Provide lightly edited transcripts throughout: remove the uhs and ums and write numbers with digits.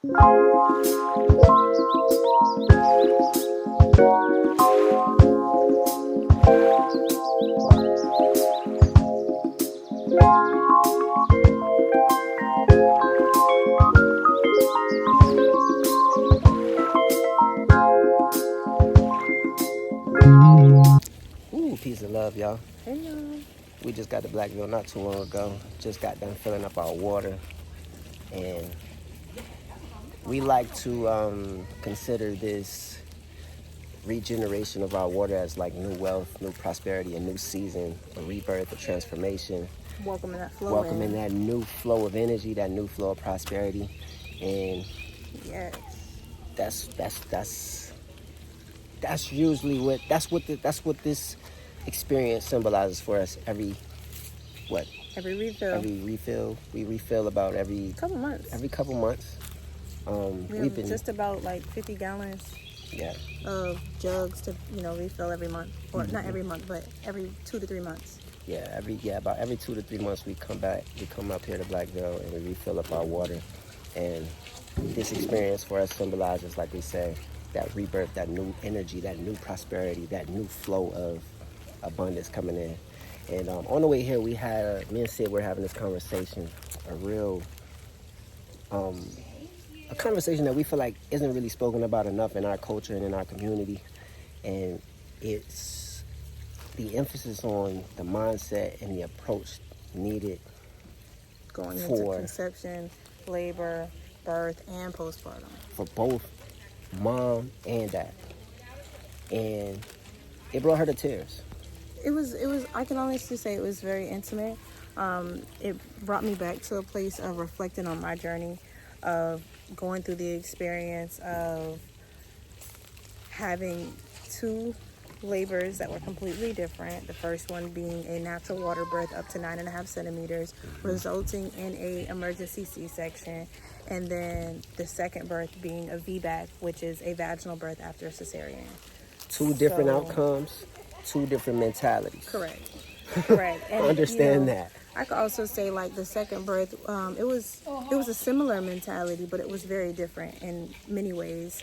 Ooh, peace and love, y'all. Hey, y'all. We just got to Blackville not too long ago. Just got done filling up our water. And we like to consider this regeneration of our water as like new wealth, new prosperity, a new season, a rebirth, a transformation. Welcoming that flow Welcoming that new flow of energy, that new flow of prosperity. And Yes. that's usually what this experience symbolizes for us every Every refill. we refill about every Couple months. couple months. We We've have been just about like 50 gallons yeah of jugs to refill every month, or not every month, but every 2 to 3 months. about every 2 to 3 months we come up here to Blackville and we refill up our water. And this experience for us symbolizes, like we say, that rebirth, that new energy, that new prosperity, that new flow of abundance coming in. And on the way here, me and Sid were having this conversation, a conversation that we feel like isn't really spoken about enough in our culture and in our community. And it's the emphasis on the mindset and the approach needed Going into conception, labor, birth, and postpartum. for both mom and dad. And it brought her to tears. It was, I can honestly say it was very intimate. It brought me back to a place of reflecting on my journey, of going through the experience of having two labors that were completely different. The first one being a natural water birth up to 9.5 centimeters, resulting in a emergency C-section. And then the second birth being a VBAC, which is a vaginal birth after a cesarean. Two different outcomes, two different mentalities. Correct. I And understand that. I could also say, like, the second birth, it was a similar mentality, but it was very different in many ways.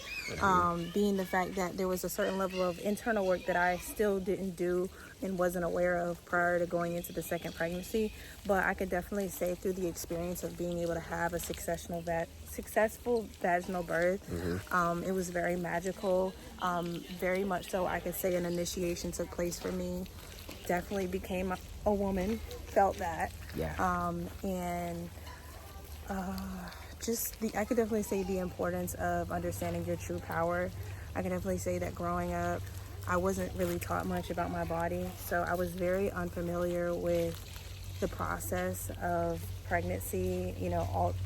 Being the fact that there was a certain level of internal work that I still didn't do and wasn't aware of prior to going into the second pregnancy. But I could definitely say through the experience of being able to have a successful vaginal birth, it was very magical. Very much so, I could say an initiation took place for me. Definitely became a woman, felt that. Yeah. And I could definitely say the importance of understanding your true power. I can definitely say that growing up, I wasn't really taught much about my body, so I was very unfamiliar with the process of pregnancy,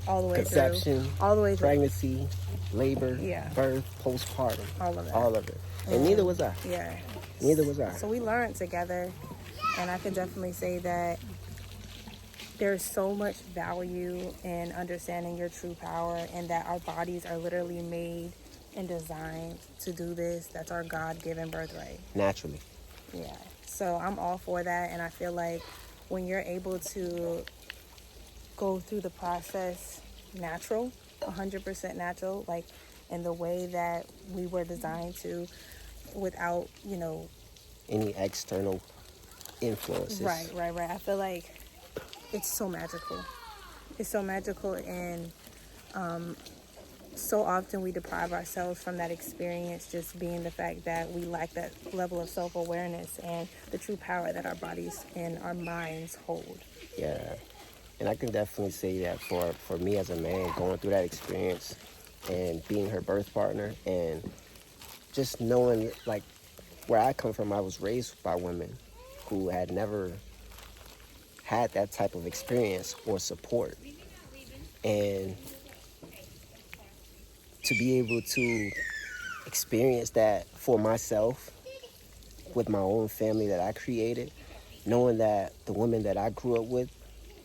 all the way Conception, through. All the way through. pregnancy, labor, Yeah. birth, postpartum. All of that. All of it. And neither was I. Yeah. Neither was I. So we learned together, and I can definitely say that there's so much value in understanding your true power, and that our bodies are literally made and designed to do this. That's our God-given birthright. Naturally. Yeah. So I'm all for that, and I feel like when you're able to go through the process natural, 100% natural, like in the way that we were designed to, without, Any external influences. Right. I feel like it's so magical. It's so magical, and so often we deprive ourselves from that experience, just being the fact that we lack that level of self-awareness and the true power that our bodies and our minds hold. Yeah. And I can definitely say that for me as a man, going through that experience and being her birth partner, and just knowing, like, where I come from, I was raised by women who had never had that type of experience or support. And to be able to experience that for myself with my own family that I created, knowing that the women that I grew up with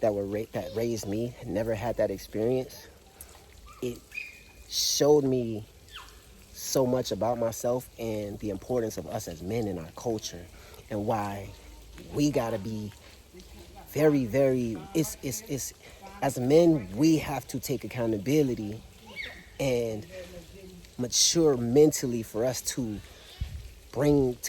that raised me had never had that experience, it showed me so much about myself and the importance of us as men in our culture, and why we gotta be very, very, it's as men, we have to take accountability and mature mentally for us to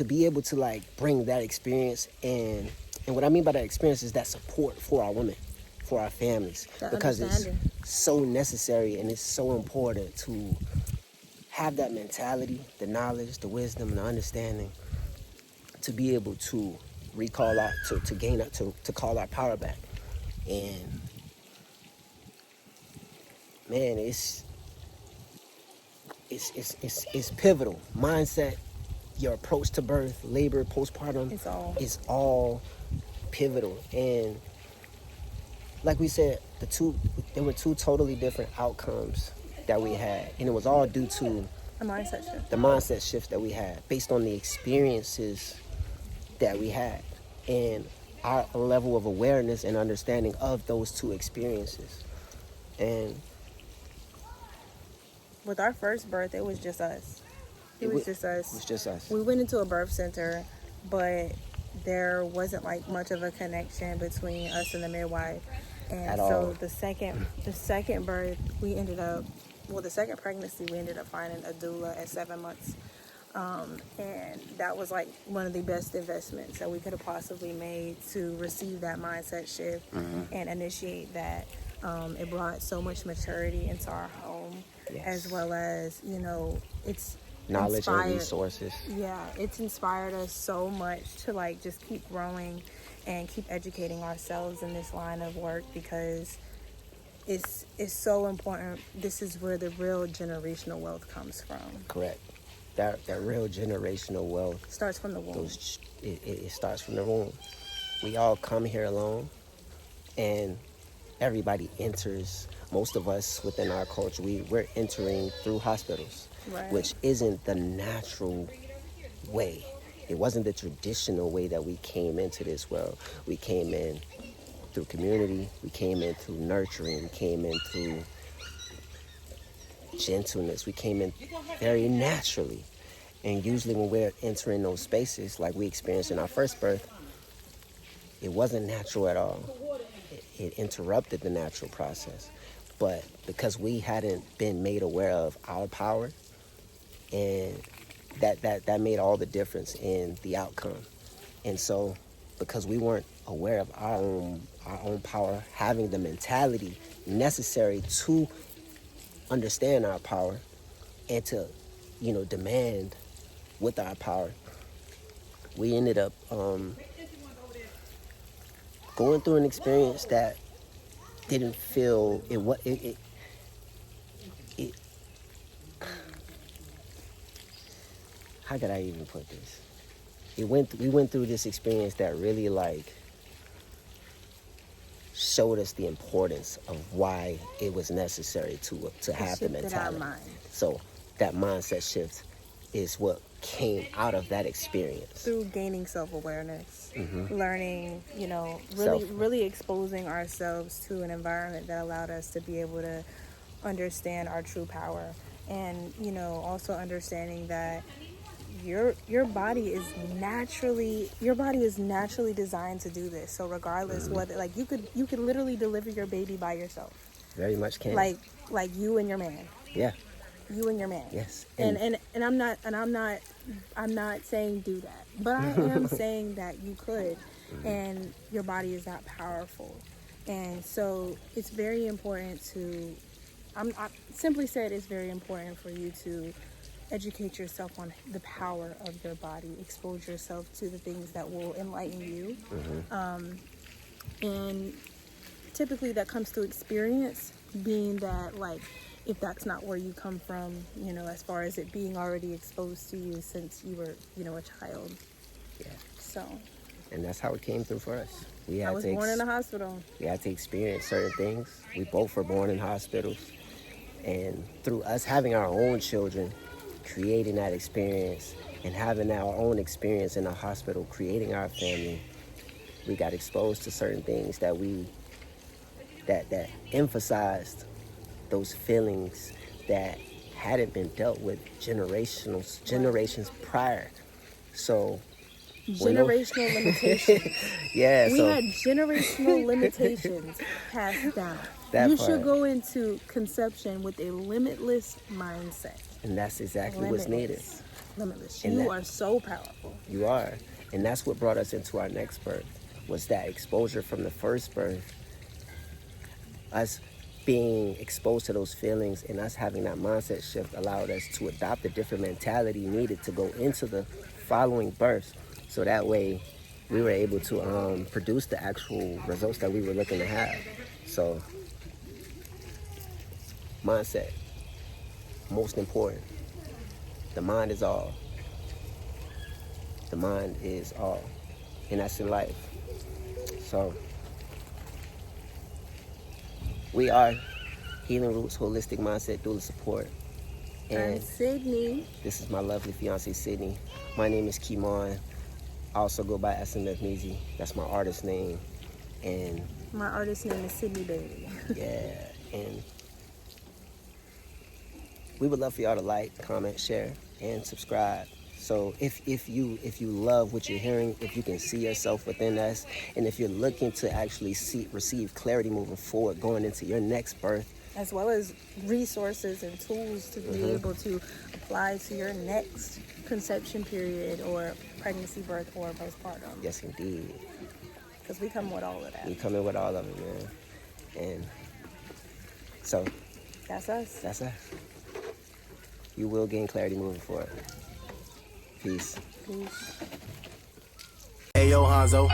be able to like bring that experience. And what I mean by that experience is that support for our women, for our families, That because it's understanding. so necessary and it's so important to have that mentality, the knowledge, the wisdom, and the understanding to be able to recall our, to gain up, to call our power back. And man, it's pivotal. Mindset, your approach to birth, labor, postpartum, It's all. all pivotal. And like we said, there were two totally different outcomes that we had, and it was all due to A mindset shift. the mindset shifts that we had based on the experiences that we had and our level of awareness and understanding of those two experiences. And With our first birth, it was just us. It was just us. It was just us. We went into a birth center, but there wasn't like much of a connection between us and the midwife. And At so all. the second birth, the second pregnancy, we ended up finding a doula at 7 months. And that was like one of the best investments that we could have possibly made to receive that mindset shift and initiate that. It brought so much maturity into our home, as well as, it's Knowledge inspired, and resources. Yeah, it's inspired us so much to like just keep growing and keep educating ourselves in this line of work, because it's so important. This is where the real generational wealth comes from. Correct. That real generational wealth Starts from the womb. It starts from the womb. We all come here alone, and everybody enters. Most of us within our culture, we're entering through hospitals, Right. which isn't the natural way. It wasn't the traditional way that we came into this world. We came in through community. We came in through nurturing. We came in through gentleness. We came in very naturally. And usually when we're entering those spaces like we experienced in our first birth, it wasn't natural at all. It interrupted the natural process. But because we hadn't been made aware of our power, and that made all the difference in the outcome. And so because we weren't aware of our own power, having the mentality necessary to understand our power and to, demand with our power, we ended up going through an experience that didn't feel it how could I even put this? We went through this experience that really like showed us the importance of why it was necessary to have the mentality. Our mind. So that mindset shift is what came out of that experience. Through gaining self-awareness, learning, Self. really exposing ourselves to an environment that allowed us to be able to understand our true power. And, also understanding that your body is naturally designed to do this. So regardless whether, like, you could literally deliver your baby by yourself. Very much can. Like you and your man. Yeah. You and your man. Yes. And I'm not saying do that, but I am saying that you could, and your body is that powerful. And so it's very important to, I simply said, it's very important for you to educate yourself on the power of your body, expose yourself to the things that will enlighten you. And typically that comes through experience, being that, like, if that's not where you come from, as far as it being already exposed to you since you were, a child. Yeah. So. And that's how it came through for us. I was born in a hospital. We had to experience certain things. We both were born in hospitals. And through us having our own children, creating that experience, and having our own experience in a hospital, creating our family, we got exposed to certain things that that emphasized those feelings that hadn't been dealt with generations prior. So generational limitations. Yeah, We so had generational limitations passed down. That You part. should go into conception with a limitless mindset. and that's exactly what's needed. Limitless. And You that- are so powerful. You are. And that's what brought us into our next birth, was that exposure from the first birth. Us being exposed to those feelings and us having that mindset shift allowed us to adopt a different mentality needed to go into the following births. So that way we were able to produce the actual results that we were looking to have. So mindset, most important. The mind is all. The mind is all. And that's in life. So we are Healing Roots Holistic Mindset Doula Support. And Sydney. This is my lovely fiance, Sydney. My name is Kimon. I also go by SMF Meezy. That's my artist name. And My artist name is Sydney Bailey. yeah, and we would love for y'all to like, comment, share, and subscribe. So if you love what you're hearing, if you can see yourself within us, and if you're looking to actually receive clarity moving forward, going into your next birth, As well as resources and tools to be able to apply to your next conception period or pregnancy, birth, or postpartum. yes indeed, Because we come with all of that. we come in with all of it, man. And so That's us. that's us. You will gain clarity moving forward. Peace. Peace. Hey yo, Hanzo.